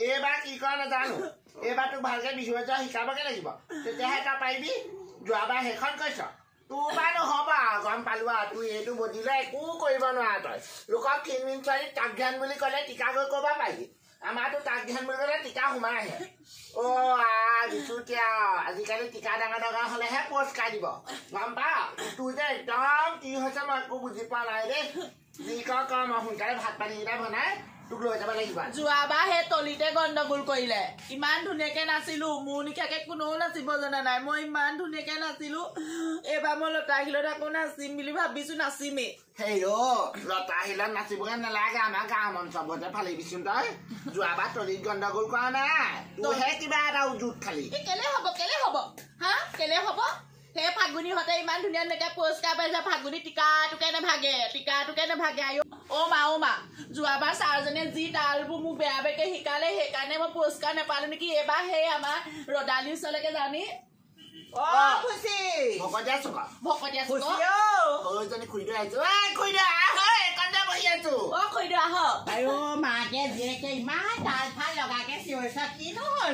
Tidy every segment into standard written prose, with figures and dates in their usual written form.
এবাৰ কি কৰা নাজানো এবাৰ তোক ভালকে বিহু এটা শিকাবকে লাগিব তেতিয়াহে তই পাৰিবি যোৱাবাৰ সেইখন কৈছ তোৰ পৰা নহ'ব গম পালো তুই এইটো বদিলে একো কৰিব নোৱাৰ তই লোকক খিনমিন ছোৱালী তাক ধ্যান বুলি ক'লে টিকা গৈ ক'ব পাৰিবি আমাৰতো তাক ধ্যান বুলি ক'লে টিকা সোমাই আহে দিছো এতিয়া আজিকালি টিকা ডাঙৰ ডাঙৰ হ'লেহে পুৰস্কাৰ দিব গম পা তোৰ যে একদম কি হৈছে মই একো বুজি পোৱা নাই দেই যি ক মই সোনকালে ভাত পানীকেইটা বনাই তোক লৈ যাব লাগিব যোৱাবাৰ সেই তলিতে গণ্ডগোল কৰিলে ইমান ধুনীয়াকে নাচিলো মোৰ নিশাকে কোনেও নাচিব জনা নাই মই ইমান ধুনীয়াকে নাচিলো এইবাৰ মই লতা শিলত আকৌ নাচিম বুলি ভাবিছো নাচিমেই হেই লতা শিলত নাচিবগে নালাগে আমাৰ গাঁও মঞ্চবতে ফালিবিচোন তই যোৱাবাৰ তলিত গণ্ডগোল কৰা নাই তোৰহে কিবা এটা উজুত খালি কেলে হব হা কেলে হব সেই ফাগুনীহঁতে ইমান ধুনীয়া ধুনীয়াকে পুৰস্কাৰ পাইছে ফাগুনী টিকাটোকে নাভাগে আয়ো অ মা যোৱাবাৰ ছাৰজনে যি তালবোৰ মোক বেয়া বেয়াকে শিকালে সেইকাৰণে মই পুৰস্কাৰ নাপালো নেকি এইবাৰ সেই আমাৰ ৰদালিৰ ওচৰলৈকে জানি মাকে জীয়েকে ইমান তাল ফাল লগাকে চিঞৰিছা কি নহল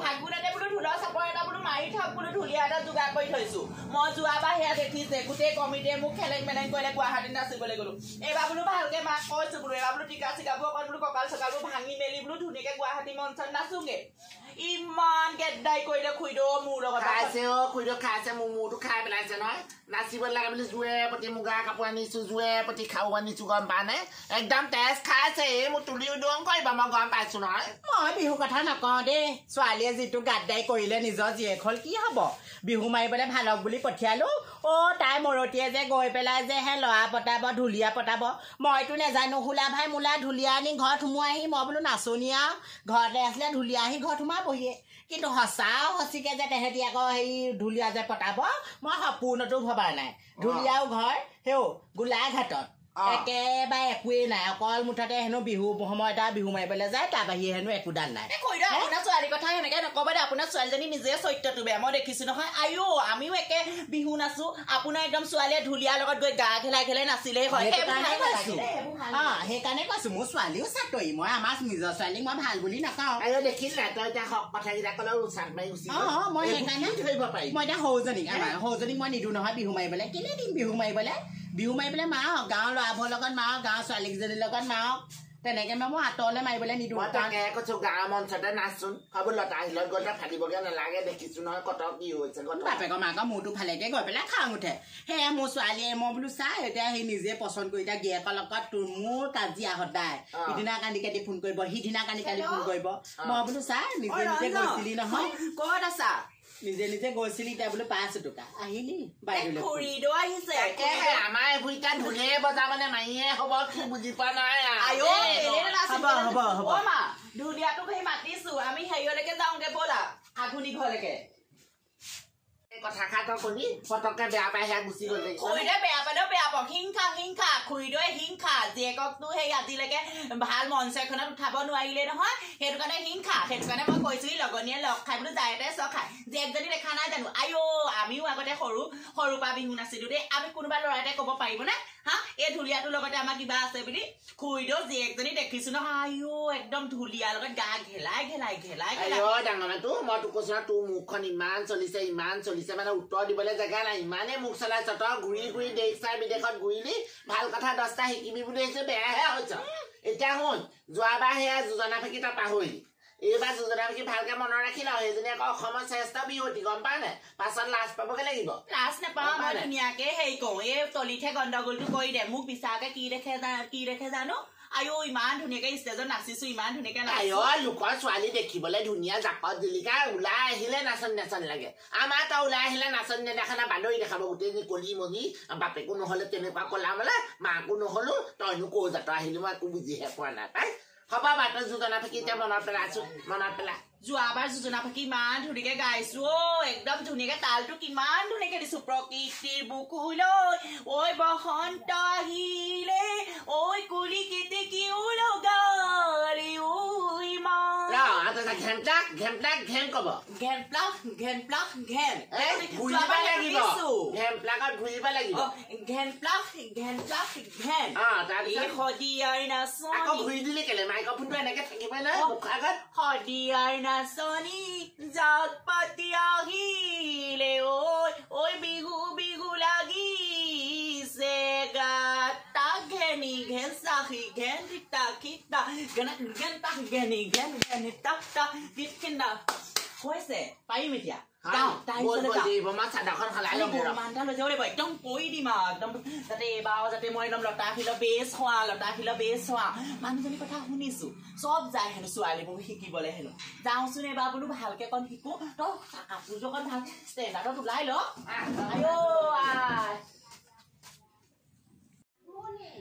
ফাগুনতে বোলো ঢোলৰ চাপৰ এটা বোলো মাৰি থাক বোলো ঢুলীয়া এটা যোগাৰ কৰি থৈছো মই যোৱাবাৰ সেয়া দেখিছে গোটেই কমিটিয়ে মোক খেলেং মেলেং কৰিলে গুৱাহাটীত নাচিবলৈ গলো এইবাৰ বোলো ভালকে মাক কৈছো বোলো এইবাৰ বোলো টিকা চিকাবোৰ অকণ বোলো কঁকাল চকালবোৰ ভাঙি মেলি বোলো ধুনীয়াকে গুৱাহাটী মঞ্চত নাচোগে ইমান গেদ্দাই কৰিলে খুইদ মোৰ লগত খাইছে খুইদ খাইছে মোৰ মূৰটো খাই পেলাইছে নহয় নাচিব লাগে বুলি জুয়ে প্ৰতি মুগা কাপোৰ আনিছো জুয়ে প্ৰতি খাও আনিছো গম পা নে একদম তেজ খাইছে মোৰ তুলি উদং কৰিব মই গম পাইছো নহয় মই বিহু কথা নকওঁ দেই ছোৱালীয়ে যিটো গাদ্দাই কৰিলে নিজৰ জীয়েক হ'ল কি হ'ব বিহু মাৰিবলৈ ভালক বুলি পঠিয়ালো তাই মৰতীয়ে যে গৈ পেলাই যে হে ল'ৰা পতাব ঢুলীয়া পতাব মইতো নেজানো হুলা ভাই মোলা ঢুলীয়া আনি ঘৰত সোমোৱাহি মই বোলো নাচনি আৰু ঘৰতে আছিলে ঢুলীয়া আহি ঘৰত সোমাবহিয়ে কিন্তু সঁচিকে যে তেহেঁতি আকৌ হেৰি ঢুলীয়া যে পতাব মই সম্পূৰ্ণটো ভবা নাই ঢুলীয়াও ঘৰ সেও গোলাঘাটত একেবাৰে একোৱেই নাই অকল মুঠতে হেনো বিহু সময়ত বিহু মাৰিবলৈ যায় তাৰ বাহিৰে হেনো একোডাল নাই আপোনাৰ ছোৱালীৰ কথা সেনেকে নকব দে আপোনাৰ ছোৱালীজনী নিজে চৰিত্ৰটো বেয়া মই দেখিছো নহয় আয়ো আমিও একে বিহু নাচো আপোনাৰ একদম ছোৱালীয়ে ঢুলীয়াৰ লগত গৈ গা খেলাই নাচিলেই হয় সেইকাৰণে কৈছো মোৰ ছোৱালীও চাকৰি মই আমাৰ নিজৰ ছোৱালীক মই ভাল বুলি নকওঁ দেখিল নাই তই এতিয়া কথাকেইটা ক'লে উচাক মাৰি মই সেইকাৰণে ধৰিব পাৰিম মই এতিয়া সৰুজনীক মই নিদো নহয় বিহু মাৰিবলৈ কেলে দিম বিহু মাৰিবলৈ মাৰক গাঁৱৰ ল'ৰাবোৰৰ লগত মাৰক গাঁৱৰ ছোৱালীকেইজনীৰ লগত মাৰক তেনেকে মই আঁতৰলৈ মাৰিবলৈ নিদো কৈছো গাঁৱৰ মঞ্চতে নাচচোন হ'ব লতা শিলত গৈ ফালিবগে নালাগে দেখিছো নহয় কত কি হৈছে বাপেকৰ মাকৰ মূৰটো ফালেকে গৈ পেলাই খাং উঠে সেয়া মোৰ ছোৱালীয়ে মই বোলো চাই এতিয়া সেই নিজে পচন্দ কৰি এতিয়া গিয়েকৰ লগত তোৰ মোৰ কাজিয়া সদায় সিদিনা কান্দি ফোন কৰিব সিদিনা কান্দি ফোন কৰিব মই বোলো চাই নিজে গৈছিলি নহয় ক'ত আছা নিজে গৈছিলি এতিয়া বোলো 5 টকা আহিলি খুৰীদো আহিছে আমাৰ এইভুইটা ঢোলে বজা মানে মাৰিয়ে হ'ব কি বুজি পোৱা নাই ঢুলীয়াটোক সেই মাতিছো আমি হেৰিয়লৈকে যাওঁগে ব'লা আঘুনি ঘৰলৈকে কথা খাত কলি পতককে বেয়া পাই সেয়া গুচি গ'ল খুৰীদে বেয়া পালেও বেয়া পাওঁ হিংসা খুৰীদৈ হিংসা জীয়েককতো সেই আজিলৈকে ভাল মঞ্চ এখনত উঠাব নোৱাৰিলে নহয় সেইটো কাৰণে হিংসা সেইটো কাৰণে মই কৈছো লগনীয়ে লগ খাই বোলো যায়তে চখাই জীয়েকজনী দেখা নাই জানো আয়ো আমিও আগতে সৰুৰ পৰা বিহু নাচিলো দেই আমি কোনোবা ল'ৰা এটাই ক'ব পাৰিব নে হা এই ঢুলীয়াটোৰ লগতে আমাৰ কিবা আছে বুলি খুৰীদৌ জীয়েকজনী দেখিছো নহয় আয়ো একদম ঢুলীয়াৰ লগত গা ঘেলাই ডাঙৰ মানুহ মই তোক কৈছো না তোৰ মুখখন ইমান চলিছে মানে উত্তৰ দিবলৈ জেগা নাই ইমানে মুখ চলাইছ তই ঘূৰি দেশ চাই বিদেশত ঘূৰিলি ভাল কথা 10টা শিকিবি বুলি আহিছো বেয়াহে হৈছ এতিয়া শুন যোৱাবাৰ সেয়া যোজনা ফাঁকি তই পাহৰিলি এইবাৰ যোজনা ফাঁকি ভালকে মনত ৰাখি লওঁ সেইজনী আকৌ অসমৰ শ্ৰেষ্ঠ বিহুৱতী গম পা নে পাছত লাজ পাবগে লাগিব লাজ নাপাওঁ মই ধুনীয়াকে হেৰি কওঁ এই তলিতহে গণ্ডগোলটো কৰি দে মোক বিচাৰকে কি দেখে জানো আয়ো ইমান ধুনীয়াকে ষ্টেজত নাচিছো ইমান ধুনীয়াকে লোকৰ ছোৱালী দেখিবলৈ ধুনীয়া জাকত জিলিকা ওলাই আহিলে নাচন লাগে আমাৰ তই ওলাই আহিলে নাচন নেদেখা না বান্দৰী দেখাব গোটেই কলি মলি বাপেকো নহলে তেনেকুৱা কলা মলে মাকো নহলো তইনো ক জাতৰ আহিলো মই একো বুজিহে পোৱা নাই পাই হ'ব তই যোজনা ফাঁকি এতিয়া মনত পেলা যোৱাবাৰ যোজনা ফাঁকি ইমান ধুনীয়াকে গাইছো একদম ধুনীয়াকে তালটো কিমান ধুনীয়াকে দিছো প্ৰকৃতিৰ বুকুলৈ ঐ বসন্ত আহিলে ঐ কুলি কেতেকীও লগাই আতা ঘেমটাক ঘেমটাক ঘেম কব ঘেন প্লাক ঘেন ঘূৰিব লাগিব ঘেমপ্লাকত ঘূৰিব লাগিব ঘেন প্লাক ঘেন তাৰপিছত সদিয়াৰ নাচনী আকৌ ঘূৰি দিলে কেলে মাইক্ৰফোনটো এনেকে থাকিব না মুখ আগত সদিয়াৰ নাচনী জাক পাতি আহিলে ঐ বিহু বিহু লাগিছে গাতা ঘেনি ঘেন চাহি ঘেন টিতা খিতা ঘেন ঘেন তাক ঘেনি ঘেন ঘেন তাক তাক গীত কিনা হৈছে পাৰিম এতিয়া যাওঁ তাই মানটা লৈ যাব লাগিব একদম কৈ দিম আৰু একদম যাতে এইবাৰ যাতে মই একদম লতা শিলৰ বেছ হোৱা মানুহজনীৰ কথা শুনিছো চব যায় হেনো ছোৱালীবোৰ শিকিবলৈ হেনো যাওঁচোন এইবাৰ বোলো ভালকে কণ শিকো তই কাপোৰযোৰ অকণ ভাল ষ্টেণ্ডাৰ্ডত ওলাই ল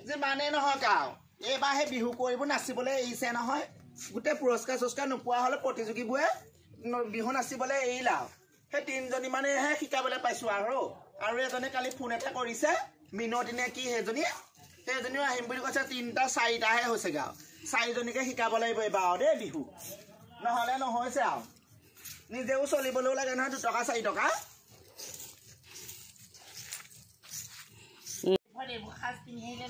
যে মানে নহয় কাও এইবাৰ সেই বিহু কৰিব নাচিবলৈ এৰিছে নহয় গোটেই পুৰস্কাৰ চৰস্কাৰ নোপোৱা হ'লে প্ৰতিযোগীবোৰে বিহু নাচিবলৈ এৰিলা সেই 3জনী মানেহে শিকাবলৈ পাইছো আৰু এজনে কালি ফোন এটা কৰিছে মিনতিনে কি সেইজনীও আহিম বুলি কৈছে 3টা 4টাহে হৈছে গাঁও 4জনীকে শিকাব লাগিব এইবাৰ দেই বিহু নহ'লে নহৈছে আৰু নিজেও চলিবলৈও লাগে নহয় 2 টকা 4 টকা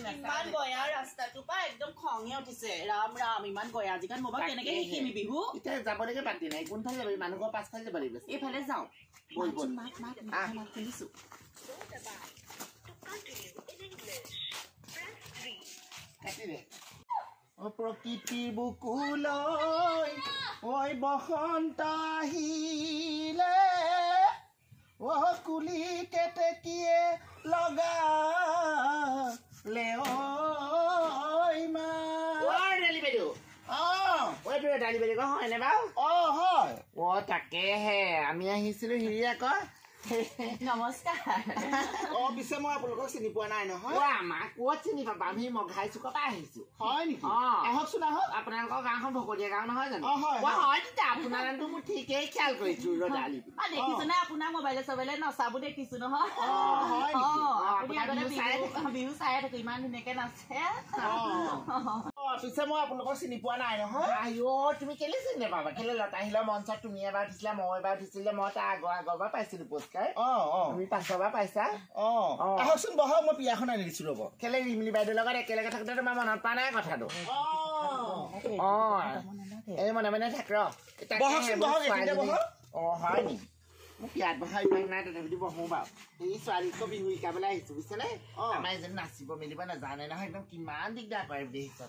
ইমান গয়া ৰাস্তাটো পা একদম খঙে উঠিছে ৰাম ৰাম ইমান গয়া আজিকালি মোবাইল কেনেকে শিকিমি বিহু এতিয়া যাবলৈকে পাতি নাই কোনফালে যাবি মানুহৰ পাছফালে যাব লাগিব এইফালে যাওঁ বল বল শুনিছো প্ৰকৃতিৰ বুকুলৈ ঐ বসন্ত আহিলে কুলি কেতেকীয়ে লগালে তাকেহে আমি আহিছিলো হিৰি আকৌ নমস্কাৰ পিছে মই আপোনালোকক চিনি পোৱা নাই নহয় আমাক ক'ত চিনি পাবা আমি মঘাই চুকৰ পৰা আহিছো হয় নেকি আহকচোন আহক আপোনালোকৰ গাঁওখন ভকতীয়া গাঁও নহয় জানো হয় তেতিয়া আপোনাৰ নামটো মোৰ ঠিকেই খেয়াল কৰিছো ৰদালি দেখিছো নে আপোনাৰ মোবাইলে চবাইলে নচাবোৰ দেখিছো নহয় বিহু চাই থাকো ইমান ধুনীয়াকে নাচে পিছে মই আপোনালোকক চিনি পোৱা নাই নহয় তুমি কেলে চিনি নাপাবা কেলে লতা শিলৰ মঞ্চত তুমি এবাৰ উঠিছিলা মই এবাৰ উঠিছিলো মই তাৰ আগৰবাৰ পাইছিলো পুৰস্কাৰ তুমি 5বাৰ পাইছা আহকচোন বহক মই বিয়াখন আনি দিছো ৰ'ব কেলে ৰিমলি বাইদেউৰ লগত একেলগে থাকোতে তোমাৰ মনত পৰা নাই কথাটো এই মনে মনে থাক হয় নি মোক ইয়াত বহা ইমান নাই তথাপিতো বহো বাৰু এই ছোৱালীকো বিহু শিকাবলৈ আহিছো বুজিছেনে আমাৰ এজনী নাচিব মেলিব নাজানে নহয় একদম কিমান দিগদাৰ কৰে দেখিছা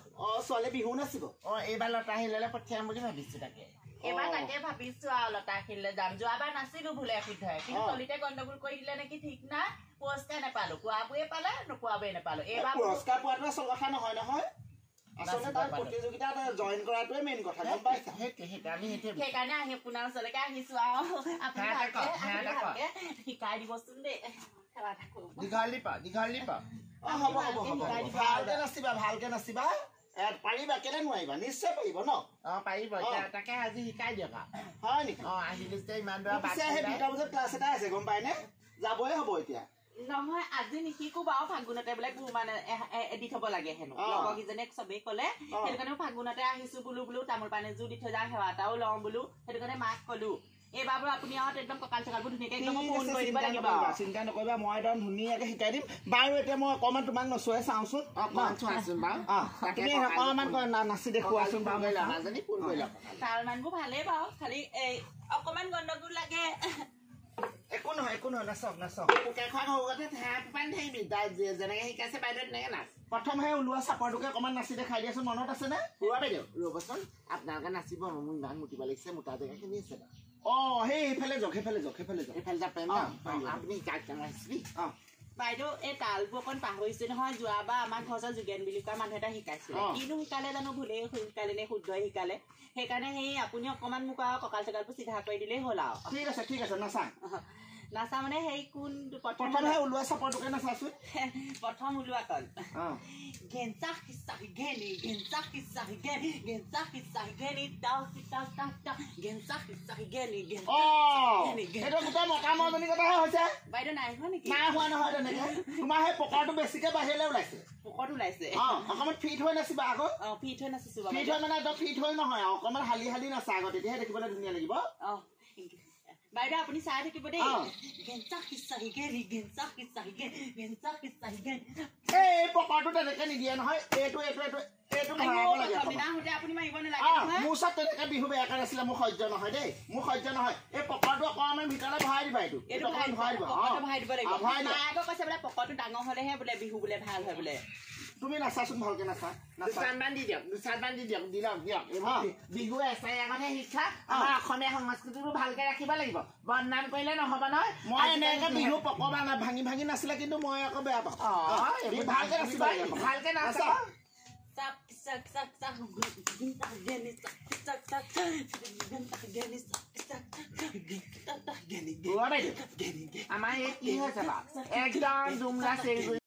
ছোৱালী বিহু নাচিব এইবাৰ লতা শিললৈ পঠিয়াম বুলি ভাবিছো তাকে এবাৰ তাকে ভাবিছো আৰু লতা শিললৈ যাম যোৱাবাৰ নাছিলো ভুলে শুদ্ধই কিন্তু চলিতে গণ্ডগোল কৰি দিলে নেকি ঠিক নাই পুৰস্কাৰ নাপালো কোৱাবোৰে পালে নোকোৱাবোৰে নাপালো এইবাৰ পুৰস্কাৰ পোৱাটো আচল কথা নহয় নহয় আচলতে তাৰ প্ৰতিযোগিতাত জইন কৰাটোৱে মেইন কথা গম পাইছা সেইকাৰণে আহি আপোনাৰ ওচৰলৈকে আহিছো আৰু আপুনি ভালকে শিকাই দিবচোন দেই দীঘল দিপা হ'ব ভালকে নাচিবা পাৰিবা কেলে নোৱাৰিবা নিশ্চয় পাৰিব ন পাৰিব তাকে আজি শিকাই দিয়ক হয় নেকি আহিলো যে ইমান দূৰ 2টা বজাত ক্লাছ এটা আছে গম পাইনে যাবই হ'ব এতিয়া নহয় আজি নিশিকো বাৰু ফাগুনতে বোলে মানে দি থব লাগে হেনো লগৰকেইজনে চবেই কলে সেইটো কাৰণে ফাগুনতে আহিছো বোলো তামোল পাণ এযোৰ দি থৈ যাওঁ সেৱা এটাও লওঁ বোলো সেইটো কাৰণে মাক কলো এইবাৰ বোলো আপুনি একদম কঁকাল চকালবোৰ ধুনীয়াকে একদম ফোন কৰি দিব লাগিব চিন্তা নকৰিবা মই একদম ধুনীয়াকে শিকাই দিম বাৰু এতিয়া মই অকণমান তোমাক নচুৱাই চাওঁচোন তুমি অকণমান নাচি দেখুৱাচোন তাল মানবোৰ ভালেই বাৰু খালি অকণমান গণ্ডগোল লাগে একো নহয় নাচক পোকেখন সৰুতে যেনেকে শিকাইছে বাইদেউ তেনেকে নাচ প্ৰথম সেই ওলোৱা চাপৰটোকে অকণমান নাচি দেখাই দিয়াচোন মনত আছে নে ৰোৱা বাইদেউ ৰ'বচোন আপোনালোকে নাচিব মোৰ ইমান মুতিব লাগিছে মোটা জেগাখিনি আছে সেই এইফালে যাওক এইফালে যাব পাৰিম আপুনি বাইদেউ এই তালবোৰ অকণ পাহৰিছো নহয় যোৱাবাৰ আমাৰ ঘৰৰ যোগেন বুলি কোৱা মানুহ এটা শিকাইছিলে কিনো শিকালে জানো ভুলে শিকালে নে শুদ্ধই শিকালে সেইকাৰণে সেই আপুনি অকণমান মোক আৰু কঁকাল চকালবোৰ চিধা কৰি দিলেই হ'ল আৰু ঠিক আছে নাচা নাচা মানে সেই কোন প্ৰথমহে ওলোৱা চাপৰটোকে নাচাচোন প্ৰথম ওলোৱা কল অঁ গেঞ্জা খিচাহি গেনি গেঞ্জা খিচাহি গেনি গেঞ্জা খিচাহি গেনি টাও টাও টাও টাও গেঞ্জা খিচাহি গেনি অঁ এইটো গোটেই মতা মজনী কথাহে হৈছে বাইদেউ নাই হোৱা নেকি নাই হোৱা নহয় তেনেকে তোমাৰ সেই পকৰটো বেছিকে বাহিৰলৈ ওলাইছে পকৰত ওলাইছে অঁ অকণমান ফিট হৈ নাচিবা আকৌ অঁ ফিট হৈ নাচিছো ফিট হৈ মানে একদম ফিট হৈ নহয় আৰু অকণমান হালি হালি নাচা আগত তেতিয়াহে দেখিবলৈ ধুনীয়া লাগিব অঁ বাইদেউ আপুনি চাই থাকিব দেই গেঞ্জা খিচাহি গেনি গেঞ্জা খিচাহি গেনি গেঞ্জা খিচাহি গেনি এই পকৰটো তেনেকে নিদিয়ে নহয় এইটো এইটো এইটো এইটো ভৰাব লাগে আপুনি মাৰিব নালাগে মোৰ ওচৰত তেনেকে বিহু বেয়াকে নাছিলে মোৰ সহ্য নহয় দেই মোৰ সহ্য নহয় এই পকৰটো অকণমান ভিতৰলৈ ভৰাই দিবা এইটো অকণমান ভৰাই দিবা ভৰাই দিয়া আকৌ কৈছে বোলে পকৰটো ডাঙৰ হলেহে বোলে বিহু বোলে ভাল হয় বোলে তুমি নাচাচোন ভালকে নাচা দুচানমান দি দিয়ক দুচানমান দি দিয়ক দিয়ক দিয়ক বিহু এচাৰি আগতহে শিক্ষা আমাৰ অসমীয়া সংস্কৃতিটো ভালকে ৰাখিব লাগিব বদনাম কৰিলে নহব নহয় মই এনেকে বিহু পকবা ভাঙি ভাঙি নাছিলে কিন্তু মই আকৌ বেয়া পাওঁ ভালকে নাচিবা ভালকে নাচা আমাৰ এই কি হৈছে বা একদম জুমলা চেৰি